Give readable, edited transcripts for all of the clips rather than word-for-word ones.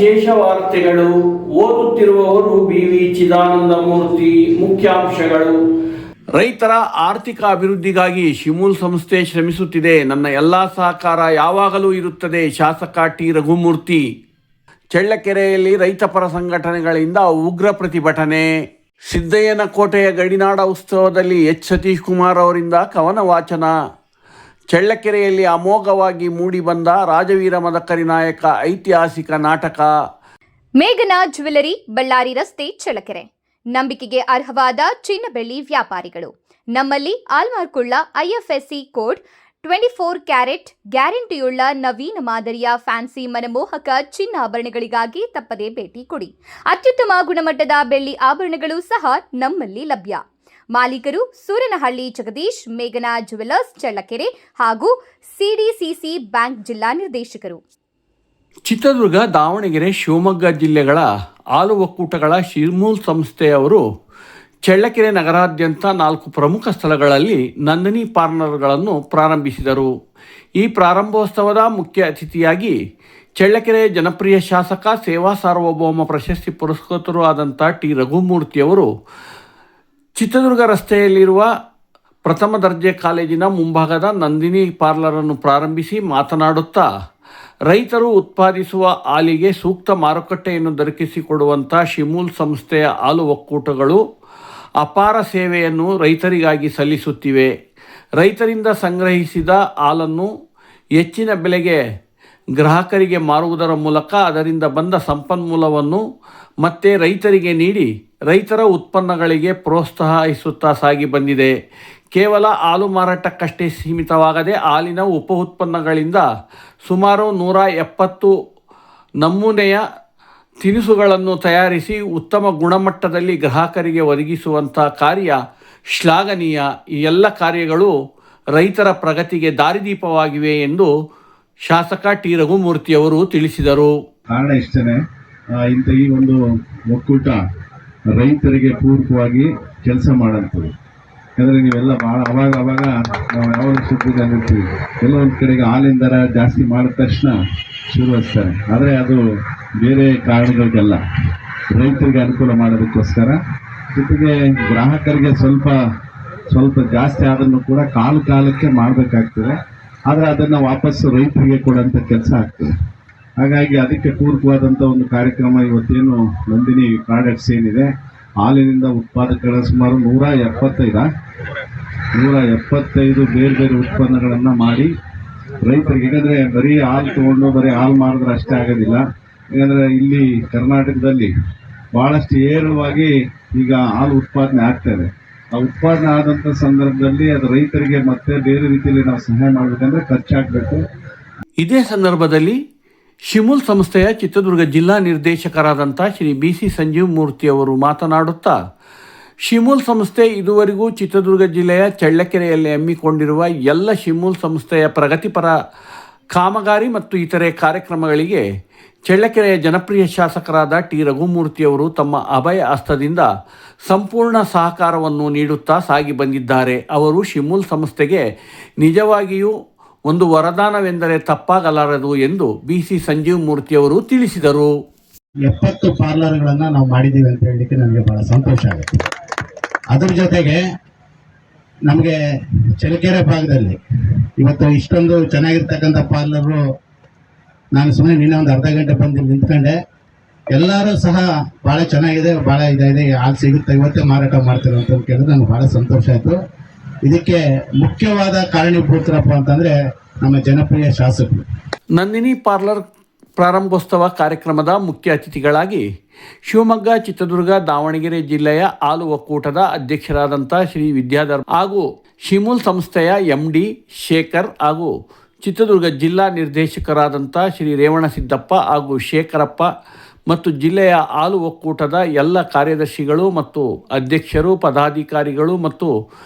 ವಿಶೇಷ ವಾರ್ತೆಗಳು. ಓದುತ್ತಿರುವವರು BV ಚಿದಾನಂದ ಮೂರ್ತಿ. ಮುಖ್ಯಾಂಶಗಳು. ರೈತರ ಆರ್ಥಿಕ ಅಭಿವೃದ್ಧಿಗಾಗಿ ಶಿಮೂಲ್ ಸಂಸ್ಥೆ ಶ್ರಮಿಸುತ್ತಿದೆ. ನನ್ನ ಎಲ್ಲ ಸಹಕಾರ ಯಾವಾಗಲೂ ಇರುತ್ತದೆ. ಶಾಸಕ ಟಿ. ರಘುಮೂರ್ತಿ. ಚಳ್ಳಕೆರೆಯಲ್ಲಿ ರೈತಪರ ಸಂಘಟನೆಗಳಿಂದ ಉಗ್ರ ಪ್ರತಿಭಟನೆ. ಸಿದ್ದಯ್ಯನ ಕೋಟೆಯ ಗಡಿನಾಡ ಉತ್ಸವದಲ್ಲಿ ಸತೀಶ್ ಕುಮಾರ್ ಅವರಿಂದ ಕವನ ವಾಚನ. ಚಳ್ಳಕೆರೆಯಲ್ಲಿ ಅಮೋಘವಾಗಿ ಮೂಡಿಬಂದ ರಾಜವೀರ ಮದಕರಿ ನಾಯಕ ಐತಿಹಾಸಿಕ ನಾಟಕ. ಮೇಘನಾ ಜ್ಯುವೆಲರಿ, ಬಳ್ಳಾರಿ ರಸ್ತೆ, ಚಳ್ಳಕೆರೆ. ನಂಬಿಕೆಗೆ ಅರ್ಹವಾದ ಚಿನ್ನ ಬೆಳ್ಳಿ ವ್ಯಾಪಾರಿಗಳು. ನಮ್ಮಲ್ಲಿ ಆಲ್ಮಾರ್ಕುಳ್ಳ IFSC ಕೋಡ್ 24 ಕ್ಯಾರೆಟ್ ಗ್ಯಾರಂಟಿಯುಳ್ಳ ನವೀನ ಮಾದರಿಯ ಫ್ಯಾನ್ಸಿ ಮನಮೋಹಕ ಚಿನ್ನಾಭರಣಗಳಿಗಾಗಿ ತಪ್ಪದೇ ಭೇಟಿ ಕೊಡಿ. ಅತ್ಯುತ್ತಮ ಗುಣಮಟ್ಟದ ಬೆಳ್ಳಿ ಆಭರಣಗಳು ಸಹ ನಮ್ಮಲ್ಲಿ ಲಭ್ಯ. ಮಾಲೀಕರು ಸೂರನಹಳ್ಳಿ ಜಗದೀಶ್, ಮೇಘನಾ ಜ್ಯುವೆಲರ್ಸ್, ಚಳ್ಳಕೆರೆ ಹಾಗೂ CDCC ಬ್ಯಾಂಕ್ ಜಿಲ್ಲಾ ನಿರ್ದೇಶಕರು. ಚಿತ್ರದುರ್ಗ, ದಾವಣಗೆರೆ, ಶಿವಮೊಗ್ಗ ಜಿಲ್ಲೆಗಳ ಹಾಲು ಒಕ್ಕೂಟಗಳ ಶಿಮೂಲ್ ಸಂಸ್ಥೆಯವರು ಚಳ್ಳಕೆರೆ ನಗರಾದ್ಯಂತ 4 ಪ್ರಮುಖ ಸ್ಥಳಗಳಲ್ಲಿ ನಂದಿನಿ ಪಾರ್ಲರ್ಗಳನ್ನು ಪ್ರಾರಂಭಿಸಿದರು. ಈ ಪ್ರಾರಂಭೋತ್ಸವದ ಮುಖ್ಯ ಅತಿಥಿಯಾಗಿ ಚಳ್ಳಕೆರೆ ಜನಪ್ರಿಯ ಶಾಸಕ, ಸೇವಾ ಸಾರ್ವಭೌಮ ಪ್ರಶಸ್ತಿ ಪುರಸ್ಕೃತರೂ ಆದಂಥ ಟಿ. ರಘುಮೂರ್ತಿಯವರು ಚಿತ್ರದುರ್ಗ ರಸ್ತೆಯಲ್ಲಿರುವ ಪ್ರಥಮ ದರ್ಜೆ ಕಾಲೇಜಿನ ಮುಂಭಾಗದ ನಂದಿನಿ ಪಾರ್ಲರನ್ನು ಪ್ರಾರಂಭಿಸಿ ಮಾತನಾಡುತ್ತಾ, ರೈತರು ಉತ್ಪಾದಿಸುವ ಹಾಲಿಗೆ ಸೂಕ್ತ ಮಾರುಕಟ್ಟೆಯನ್ನು ದೊರಕಿಸಿಕೊಡುವಂಥ ಶಿಮೂಲ್ ಸಂಸ್ಥೆಯ ಹಾಲು ಒಕ್ಕೂಟಗಳು ಅಪಾರ ಸೇವೆಯನ್ನು ರೈತರಿಗಾಗಿ ಸಲ್ಲಿಸುತ್ತಿವೆ. ರೈತರಿಂದ ಸಂಗ್ರಹಿಸಿದ ಹಾಲನ್ನು ಹೆಚ್ಚಿನ ಬೆಲೆಗೆ ಗ್ರಾಹಕರಿಗೆ ಮಾರುವುದರ ಮೂಲಕ ಅದರಿಂದ ಬಂದ ಸಂಪನ್ಮೂಲವನ್ನು ಮತ್ತೆ ರೈತರಿಗೆ ನೀಡಿ ರೈತರ ಉತ್ಪನ್ನಗಳಿಗೆ ಪ್ರೋತ್ಸಾಹಿಸುತ್ತಾ ಸಾಗಿ ಬಂದಿದೆ. ಕೇವಲ ಹಾಲು ಮಾರಾಟಕ್ಕಷ್ಟೇ ಸೀಮಿತವಾಗದೆ ಹಾಲಿನ ಉಪ ಉತ್ಪನ್ನಗಳಿಂದ ಸುಮಾರು 170 ನಮೂನೆಯ ತಿನಿಸುಗಳನ್ನು ತಯಾರಿಸಿ ಉತ್ತಮ ಗುಣಮಟ್ಟದಲ್ಲಿ ಗ್ರಾಹಕರಿಗೆ ಒದಗಿಸುವಂಥ ಕಾರ್ಯ ಶ್ಲಾಘನೀಯ. ಈ ಎಲ್ಲ ಕಾರ್ಯಗಳು ರೈತರ ಪ್ರಗತಿಗೆ ದಾರಿದೀಪವಾಗಿವೆ ಎಂದು ಶಾಸಕ ಟಿ. ರಘುಮೂರ್ತಿಯವರು ತಿಳಿಸಿದರು. ಕಾರಣ ಇಷ್ಟೇ, ಇಂಥ ಈ ಒಂದು ಒಕ್ಕೂಟ ರೈತರಿಗೆ ಪೂರಕವಾಗಿ ಕೆಲಸ ಮಾಡೋಂಥದ್ದು. ಯಾಕಂದರೆ ನೀವೆಲ್ಲ ಭಾಳ ಅವಾಗ ನಾವು ಯಾವಾಗ ಸುದ್ದಿಗಾಗಿರ್ತೀವಿ, ಎಲ್ಲ ಒಂದು ಕಡೆಗೆ ಹಾಲಿನ ದರ ಜಾಸ್ತಿ ಮಾಡಿದ ತಕ್ಷಣ ಶುರುವಸ್ತಾರೆ. ಆದರೆ ಅದು ಬೇರೆ ಕಾರಣಗಳಿಗೆಲ್ಲ ರೈತರಿಗೆ ಅನುಕೂಲ ಮಾಡೋದಕ್ಕೋಸ್ಕರ, ಜೊತೆಗೆ ಗ್ರಾಹಕರಿಗೆ ಸ್ವಲ್ಪ ಜಾಸ್ತಿ ಆದನ್ನು ಕೂಡ ಕಾಲಕ್ಕೆ ಮಾಡಬೇಕಾಗ್ತದೆ. ಆದರೆ ಅದನ್ನು ವಾಪಸ್ಸು ರೈತರಿಗೆ ಕೊಡೋಂಥ ಕೆಲಸ ಆಗ್ತದೆ. ಹಾಗಾಗಿ ಅದಕ್ಕೆ ಪೂರಕವಾದಂಥ ಒಂದು ಕಾರ್ಯಕ್ರಮ ಇವತ್ತೇನು ನಂದಿನಿ ಪ್ರಾಡಕ್ಟ್ಸ್ ಏನಿದೆ, ಹಾಲಿನಿಂದ ಉತ್ಪಾದಕರ ಸುಮಾರು 175 ಬೇರೆ ಬೇರೆ ಉತ್ಪನ್ನಗಳನ್ನು ಮಾಡಿ ರೈತರಿಗೆ, ಯಾಕಂದರೆ ಬರೀ ಹಾಲು ತೊಗೊಂಡು ಬರೀ ಹಾಲು ಮಾರಿದ್ರೆ ಅಷ್ಟೇ ಆಗೋದಿಲ್ಲ. ಯಾಕಂದರೆ ಇಲ್ಲಿ ಕರ್ನಾಟಕದಲ್ಲಿ ಭಾಳಷ್ಟು ಏರಳವಾಗಿ ಈಗ ಹಾಲು ಉತ್ಪಾದನೆ ಆಗ್ತಾಯಿದೆ. ಆ ಉತ್ಪಾದನೆ ಆದಂಥ ಸಂದರ್ಭದಲ್ಲಿ ಅದು ರೈತರಿಗೆ ಮತ್ತೆ ಬೇರೆ ರೀತಿಯಲ್ಲಿ ನಾವು ಸಹಾಯ ಮಾಡಬೇಕಂದ್ರೆ ಖರ್ಚಾಗಬೇಕು. ಇದೇ ಸಂದರ್ಭದಲ್ಲಿ ಶಿಮೂಲ್ ಸಂಸ್ಥೆಯ ಚಿತ್ರದುರ್ಗ ಜಿಲ್ಲಾ ನಿರ್ದೇಶಕರಾದಂಥ ಶ್ರೀ BC ಸಂಜೀವ್ ಮೂರ್ತಿಯವರು ಮಾತನಾಡುತ್ತಾ, ಶಿಮೂಲ್ ಸಂಸ್ಥೆ ಇದುವರೆಗೂ ಚಿತ್ರದುರ್ಗ ಜಿಲ್ಲೆಯ ಚಳ್ಳಕೆರೆಯಲ್ಲಿ ಹಮ್ಮಿಕೊಂಡಿರುವ ಎಲ್ಲ ಶಿಮೂಲ್ ಸಂಸ್ಥೆಯ ಪ್ರಗತಿಪರ ಕಾಮಗಾರಿ ಮತ್ತು ಇತರೆ ಕಾರ್ಯಕ್ರಮಗಳಿಗೆ ಚಳ್ಳಕೆರೆಯ ಜನಪ್ರಿಯ ಶಾಸಕರಾದ ಟಿ. ರಘುಮೂರ್ತಿಯವರು ತಮ್ಮ ಅಭಯ ಹಸ್ತದಿಂದ ಸಂಪೂರ್ಣ ಸಹಕಾರವನ್ನು ನೀಡುತ್ತಾ ಸಾಗಿ ಬಂದಿದ್ದಾರೆ. ಅವರು ಶಿಮೂಲ್ ಸಂಸ್ಥೆಗೆ ನಿಜವಾಗಿಯೂ ಒಂದು ವರದಾನವೆಂದರೆ ತಪ್ಪಾಗಲಾರದು ಎಂದು BC ಸಂಜೀವ್ ಮೂರ್ತಿಯವರು ತಿಳಿಸಿದರು. 70 ಪಾರ್ಲರ್ಗಳನ್ನು ನಾವು ಮಾಡಿದ್ದೀವಿ ಅಂತ ಹೇಳಲಿಕ್ಕೆ ನನಗೆ ಬಹಳ ಸಂತೋಷ ಆಗುತ್ತೆ. ಅದ್ರ ಜೊತೆಗೆ ನಮಗೆ ಚಳ್ಳಕೆರೆ ಭಾಗದಲ್ಲಿ ಇವತ್ತು ಇಷ್ಟೊಂದು ಚೆನ್ನಾಗಿರ್ತಕ್ಕಂಥ ಪಾರ್ಲರು, ನಾನು ಸುಮ್ಮನೆ ನಿನ್ನೆ ಒಂದು ಅರ್ಧ ಗಂಟೆ ಬಂದು ನಿಂತ್ಕೊಂಡೆ, ಎಲ್ಲರೂ ಸಹ ಭಾಳ ಚೆನ್ನಾಗಿದೆ, ಭಾಳ ಇದೆ, ಹಾಲು ಸಿಗುತ್ತೆ, ಇವತ್ತೇ ಮಾರಾಟ ಮಾಡ್ತಾರೆ ಅಂತ ಕೇಳಿದ್ರೆ ನನಗೆ ಭಾಳ ಸಂತೋಷ ಆಯಿತು. ಇದಕ್ಕೆ ಮುಖ್ಯವಾದ ಕಾರಣೀಭೂತರಪ್ಪ ಅಂತಂದರೆ ನಮ್ಮ ಜನಪ್ರಿಯ ಶಾಸಕರು. ನಂದಿನಿ ಪಾರ್ಲರ್ ಪ್ರಾರಂಭೋತ್ಸವ ಕಾರ್ಯಕ್ರಮದ ಮುಖ್ಯ ಅತಿಥಿಗಳಾಗಿ ಶಿವಮೊಗ್ಗ, ಚಿತ್ರದುರ್ಗ, ದಾವಣಗೆರೆ ಜಿಲ್ಲೆಯ ಹಾಲು ಒಕ್ಕೂಟದ ಅಧ್ಯಕ್ಷರಾದಂಥ ಶ್ರೀ ವಿದ್ಯಾಧರ್ ಹಾಗೂ ಶಿಮೂಲ್ ಸಂಸ್ಥೆಯ MD ಶೇಖರ್ ಹಾಗೂ ಚಿತ್ರದುರ್ಗ ಜಿಲ್ಲಾ ನಿರ್ದೇಶಕರಾದಂಥ ಶ್ರೀ ರೇವಣಸಿದ್ದಪ್ಪ ಹಾಗೂ ಶೇಖರಪ್ಪ ಮತ್ತು ಜಿಲ್ಲೆಯ ಹಾಲು ಒಕ್ಕೂಟದ ಎಲ್ಲ ಕಾರ್ಯದರ್ಶಿಗಳು ಮತ್ತು ಅಧ್ಯಕ್ಷರು, ಪದಾಧಿಕಾರಿಗಳು ಮತ್ತು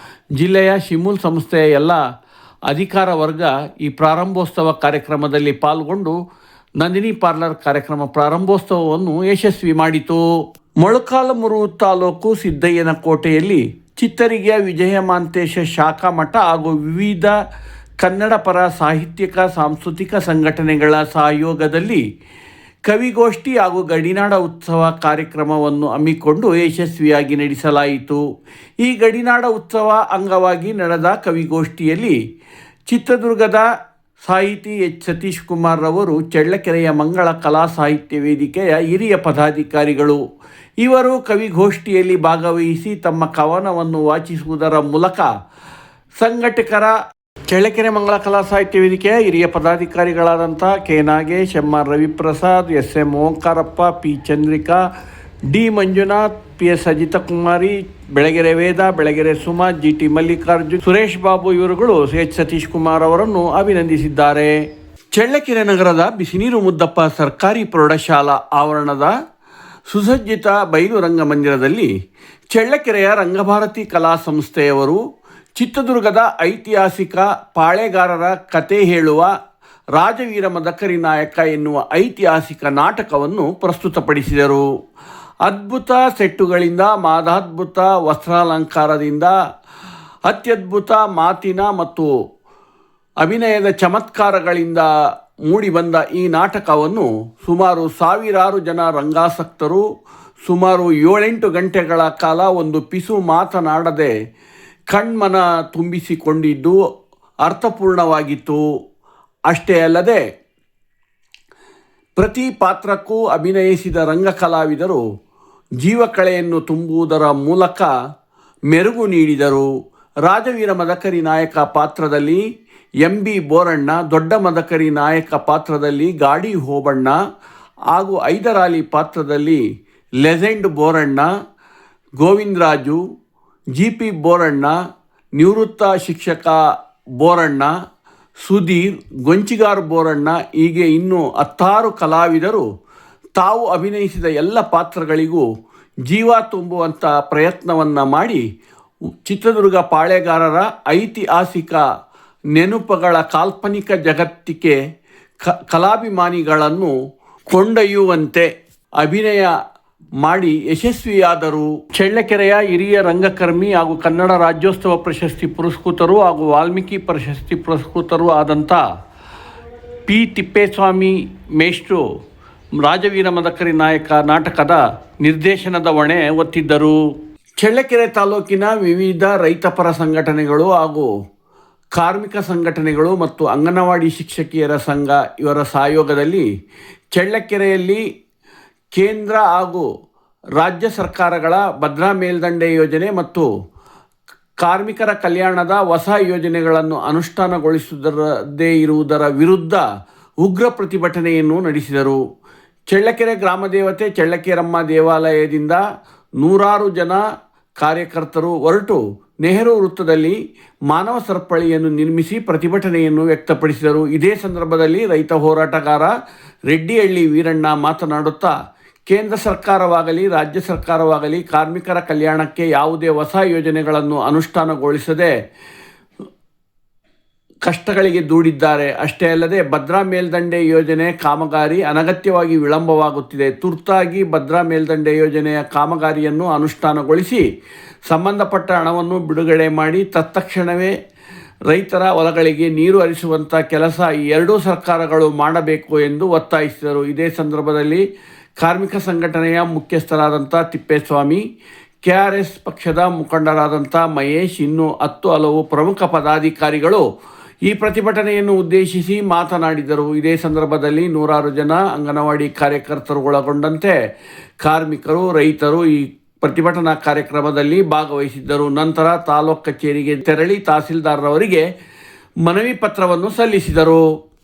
ಜಿಲ್ಲೆಯ ಶಿಮೂಲ್ ಸಂಸ್ಥೆಯ ಎಲ್ಲ ಅಧಿಕಾರ ವರ್ಗ ಈ ಪ್ರಾರಂಭೋತ್ಸವ ಕಾರ್ಯಕ್ರಮದಲ್ಲಿ ಪಾಲ್ಗೊಂಡು ನಂದಿನಿ ಪಾರ್ಲರ್ ಕಾರ್ಯಕ್ರಮ ಪ್ರಾರಂಭೋತ್ಸವವನ್ನು ಯಶಸ್ವಿ ಮಾಡಿತು. ಮೊಳಕಾಲ್ಮೂರು ತಾಲೂಕು ಸಿದ್ದಯ್ಯನ ಕೋಟೆಯಲ್ಲಿ ಚಿತ್ತರಿಗೆಯ ವಿಜಯಮಾಂತೇಶ ಶಾಖಾ ಮಠ ಹಾಗೂ ವಿವಿಧ ಕನ್ನಡ ಪರ ಸಾಹಿತ್ಯಿಕ ಸಾಂಸ್ಕೃತಿಕ ಸಂಘಟನೆಗಳ ಸಹಯೋಗದಲ್ಲಿ ಕವಿಗೋಷ್ಠಿ ಹಾಗೂ ಗಡಿನಾಡ ಉತ್ಸವ ಕಾರ್ಯಕ್ರಮವನ್ನು ಹಮ್ಮಿಕೊಂಡು ಯಶಸ್ವಿಯಾಗಿ ನಡೆಸಲಾಯಿತು. ಈ ಗಡಿನಾಡ ಉತ್ಸವ ಅಂಗವಾಗಿ ನಡೆದ ಕವಿಗೋಷ್ಠಿಯಲ್ಲಿ ಚಿತ್ರದುರ್ಗದ ಸಾಹಿತಿ ಎಚ್ ಸತೀಶ್ ಕುಮಾರ್ ರವರು ಚಳ್ಳಕೆರೆಯ ಮಂಗಳ ಕಲಾ ಸಾಹಿತ್ಯ ವೇದಿಕೆಯ ಹಿರಿಯ ಪದಾಧಿಕಾರಿಗಳು. ಇವರು ಕವಿಗೋಷ್ಠಿಯಲ್ಲಿ ಭಾಗವಹಿಸಿ ತಮ್ಮ ಕವನವನ್ನು ವಾಚಿಸುವುದರ ಮೂಲಕ ಸಂಘಟಕರ ಚಳ್ಳಕೆರೆ ಮಂಗಳ ಕಲಾ ಸಾಹಿತ್ಯ ವೇದಿಕೆಯ ಹಿರಿಯ ಪದಾಧಿಕಾರಿಗಳಾದಂಥ K Nagesh, M R Raviprasad, S M Omkarappa, P Chandrika, D Manjunath, P S Ajitha Kumari, Belagere Veda, Belagere Suma, G T Mallikarjun, Suresh Babu ಇವರುಗಳು ಎಚ್ ಸತೀಶ್ ಕುಮಾರ್ ಅವರನ್ನು ಅಭಿನಂದಿಸಿದ್ದಾರೆ. ಚಳ್ಳಕೆರೆ ನಗರದ ಬಿಸಿನೀರು ಮುದ್ದಪ್ಪ ಸರ್ಕಾರಿ ಪ್ರೌಢಶಾಲಾ ಆವರಣದ ಸುಸಜ್ಜಿತ ಬಯಲು ರಂಗಮಂದಿರದಲ್ಲಿ ಚಳ್ಳಕೆರೆಯ ರಂಗಭಾರತಿ ಕಲಾ ಸಂಸ್ಥೆಯವರು ಚಿತ್ರದುರ್ಗದ ಐತಿಹಾಸಿಕ ಪಾಳೆಗಾರರ ಕತೆ ಹೇಳುವ ರಾಜವೀರ ಮದಕರಿ ನಾಯಕ ಎನ್ನುವ ಐತಿಹಾಸಿಕ ನಾಟಕವನ್ನು ಪ್ರಸ್ತುತಪಡಿಸಿದರು. ಅದ್ಭುತ ಸೆಟ್ಟುಗಳಿಂದ, ಮಾದಾದ್ಭುತ ವಸ್ತ್ರಾಲಂಕಾರದಿಂದ, ಅತ್ಯದ್ಭುತ ಮಾತಿನ ಮತ್ತು ಅಭಿನಯದ ಚಮತ್ಕಾರಗಳಿಂದ ಮೂಡಿಬಂದ ಈ ನಾಟಕವನ್ನು ಸುಮಾರು ಸಾವಿರಾರು ಜನ ರಂಗಾಸಕ್ತರು ಸುಮಾರು 7-8 ಗಂಟೆಗಳ ಕಾಲ ಒಂದು ಪಿಸು ಮಾತನಾಡದೆ ಕಣ್ಮನ ತುಂಬಿಸಿಕೊಂಡಿದ್ದು ಅರ್ಥಪೂರ್ಣವಾಗಿತ್ತು. ಅಷ್ಟೇ ಅಲ್ಲದೆ ಪ್ರತಿ ಪಾತ್ರಕ್ಕೂ ಅಭಿನಯಿಸಿದ ರಂಗ ಕಲಾವಿದರು ಜೀವಕಳೆಯನ್ನು ತುಂಬುವುದರ ಮೂಲಕ ಮೆರುಗು ನೀಡಿದರು. ರಾಜವೀರ ಮದಕರಿ ನಾಯಕ ಪಾತ್ರದಲ್ಲಿ ಎಂ ಬಿ ಬೋರಣ್ಣ, ದೊಡ್ಡ ಮದಕರಿ ನಾಯಕ ಪಾತ್ರದಲ್ಲಿ ಗಾಡಿ ಹೋಬಣ್ಣ ಹಾಗೂ ಐದರಾಲಿ ಪಾತ್ರದಲ್ಲಿ legend Boranna, Govindaraju, G P Boranna, ನಿವೃತ್ತ ಶಿಕ್ಷಕ ಬೋರಣ್ಣ, ಸುಧೀರ್, ಗೊಂಚಿಗಾರ್ ಬೋರಣ್ಣ ಹೀಗೆ ಇನ್ನೂ 10 ಕಲಾವಿದರು ತಾವು ಅಭಿನಯಿಸಿದ ಎಲ್ಲ ಪಾತ್ರಗಳಿಗೂ ಜೀವ ತುಂಬುವಂಥ ಪ್ರಯತ್ನವನ್ನು ಮಾಡಿ ಚಿತ್ರದುರ್ಗ ಪಾಳೆಗಾರರ ಐತಿಹಾಸಿಕ ನೆನಪುಗಳ ಕಾಲ್ಪನಿಕ ಜಗತ್ತಿಗೆ ಕಲಾಭಿಮಾನಿಗಳನ್ನು ಕೊಂಡೊಯ್ಯುವಂತೆ ಅಭಿನಯ ಮಾಡಿ ಯಶಸ್ವಿಯಾದರು. ಚಳ್ಳಕೆರೆಯ ಹಿರಿಯ ರಂಗಕರ್ಮಿ ಹಾಗೂ ಕನ್ನಡ ರಾಜ್ಯೋತ್ಸವ ಪ್ರಶಸ್ತಿ ಪುರಸ್ಕೃತರು ಹಾಗೂ ವಾಲ್ಮೀಕಿ ಪ್ರಶಸ್ತಿ ಪುರಸ್ಕೃತರು ಆದಂಥ ಪಿ ತಿಪ್ಪೇಸ್ವಾಮಿ ಮೇಷ್ಟ್ರು ರಾಜವೀರ ಮದಕರಿ ನಾಯಕ ನಾಟಕದ ನಿರ್ದೇಶನದ ಹೊಣೆ ಹೊತ್ತಿದ್ದರು. ಚಳ್ಳಕೆರೆ ತಾಲೂಕಿನ ವಿವಿಧ ರೈತಪರ ಸಂಘಟನೆಗಳು ಹಾಗೂ ಕಾರ್ಮಿಕ ಸಂಘಟನೆಗಳು ಮತ್ತು ಅಂಗನವಾಡಿ ಶಿಕ್ಷಕಿಯರ ಸಂಘ ಇವರ ಸಹಯೋಗದಲ್ಲಿ ಚಳ್ಳಕೆರೆಯಲ್ಲಿ ಕೇಂದ್ರ ಹಾಗೂ ರಾಜ್ಯ ಸರ್ಕಾರಗಳ ಭದ್ರಾ ಮೇಲ್ದಂಡೆ ಯೋಜನೆ ಮತ್ತು ಕಾರ್ಮಿಕರ ಕಲ್ಯಾಣದ ಹೊಸ ಯೋಜನೆಗಳನ್ನು ಅನುಷ್ಠಾನಗೊಳಿಸದೇ ಇರುವುದರ ವಿರುದ್ಧ ಉಗ್ರ ಪ್ರತಿಭಟನೆಯನ್ನು ನಡೆಸಿದರು. ಚಳ್ಳಕೆರೆ ಗ್ರಾಮದೇವತೆ ಚಳ್ಳಕೆರಮ್ಮ ದೇವಾಲಯದಿಂದ ನೂರಾರು ಜನ ಕಾರ್ಯಕರ್ತರು ಹೊರಟು ನೆಹರು ವೃತ್ತದಲ್ಲಿ ಮಾನವ ಸರಪಳಿಯನ್ನು ನಿರ್ಮಿಸಿ ಪ್ರತಿಭಟನೆಯನ್ನು ವ್ಯಕ್ತಪಡಿಸಿದರು. ಇದೇ ಸಂದರ್ಭದಲ್ಲಿ ರೈತ ಹೋರಾಟಗಾರ ರೆಡ್ಡಿಹಳ್ಳಿ ವೀರಣ್ಣ ಮಾತನಾಡುತ್ತಾ, ಕೇಂದ್ರ ಸರ್ಕಾರವಾಗಲಿ ರಾಜ್ಯ ಸರ್ಕಾರವಾಗಲಿ ಕಾರ್ಮಿಕರ ಕಲ್ಯಾಣಕ್ಕೆ ಯಾವುದೇ ಹೊಸ ಯೋಜನೆಗಳನ್ನು ಅನುಷ್ಠಾನಗೊಳಿಸದೆ ಕಷ್ಟಗಳಿಗೆ ದೂಡಿದ್ದಾರೆ. ಅಷ್ಟೇ ಅಲ್ಲದೆ ಭದ್ರಾ ಮೇಲ್ದಂಡೆ ಯೋಜನೆ ಕಾಮಗಾರಿ ಅನಗತ್ಯವಾಗಿ ವಿಳಂಬವಾಗುತ್ತಿದೆ. ತುರ್ತಾಗಿ ಭದ್ರಾ ಮೇಲ್ದಂಡೆ ಯೋಜನೆಯ ಕಾಮಗಾರಿಯನ್ನು ಅನುಷ್ಠಾನಗೊಳಿಸಿ ಸಂಬಂಧಪಟ್ಟ ಹಣವನ್ನು ಬಿಡುಗಡೆ ಮಾಡಿ ತತ್ಕ್ಷಣವೇ ರೈತರ ಹೊಲಗಳಿಗೆ ನೀರು ಹರಿಸುವಂಥ ಕೆಲಸ ಈ ಎರಡೂ ಸರ್ಕಾರಗಳು ಮಾಡಬೇಕು ಎಂದು ಒತ್ತಾಯಿಸಿದರು. ಇದೇ ಸಂದರ್ಭದಲ್ಲಿ ಕಾರ್ಮಿಕ ಸಂಘಟನೆಯ ಮುಖ್ಯಸ್ಥರಾದಂಥ ತಿಪ್ಪೇಸ್ವಾಮಿ, KRS ಪಕ್ಷದ ಮುಖಂಡರಾದಂಥ ಮಹೇಶ್, ಇನ್ನೂ 10 ಹಲವು ಪ್ರಮುಖ ಪದಾಧಿಕಾರಿಗಳು ಈ ಪ್ರತಿಭಟನೆಯನ್ನು ಉದ್ದೇಶಿಸಿ ಮಾತನಾಡಿದರು. ಇದೇ ಸಂದರ್ಭದಲ್ಲಿ ನೂರಾರು ಜನ ಅಂಗನವಾಡಿ ಕಾರ್ಯಕರ್ತರು ಒಳಗೊಂಡಂತೆ ಕಾರ್ಮಿಕರು, ರೈತರು ಈ ಪ್ರತಿಭಟನಾ ಕಾರ್ಯಕ್ರಮದಲ್ಲಿ ಭಾಗವಹಿಸಿದ್ದರು. ನಂತರ ತಾಲೂಕು ಕಚೇರಿಗೆ ತೆರಳಿ ತಹಸೀಲ್ದಾರ್ರವರಿಗೆ ಮನವಿ ಪತ್ರವನ್ನು ಸಲ್ಲಿಸಿದರು.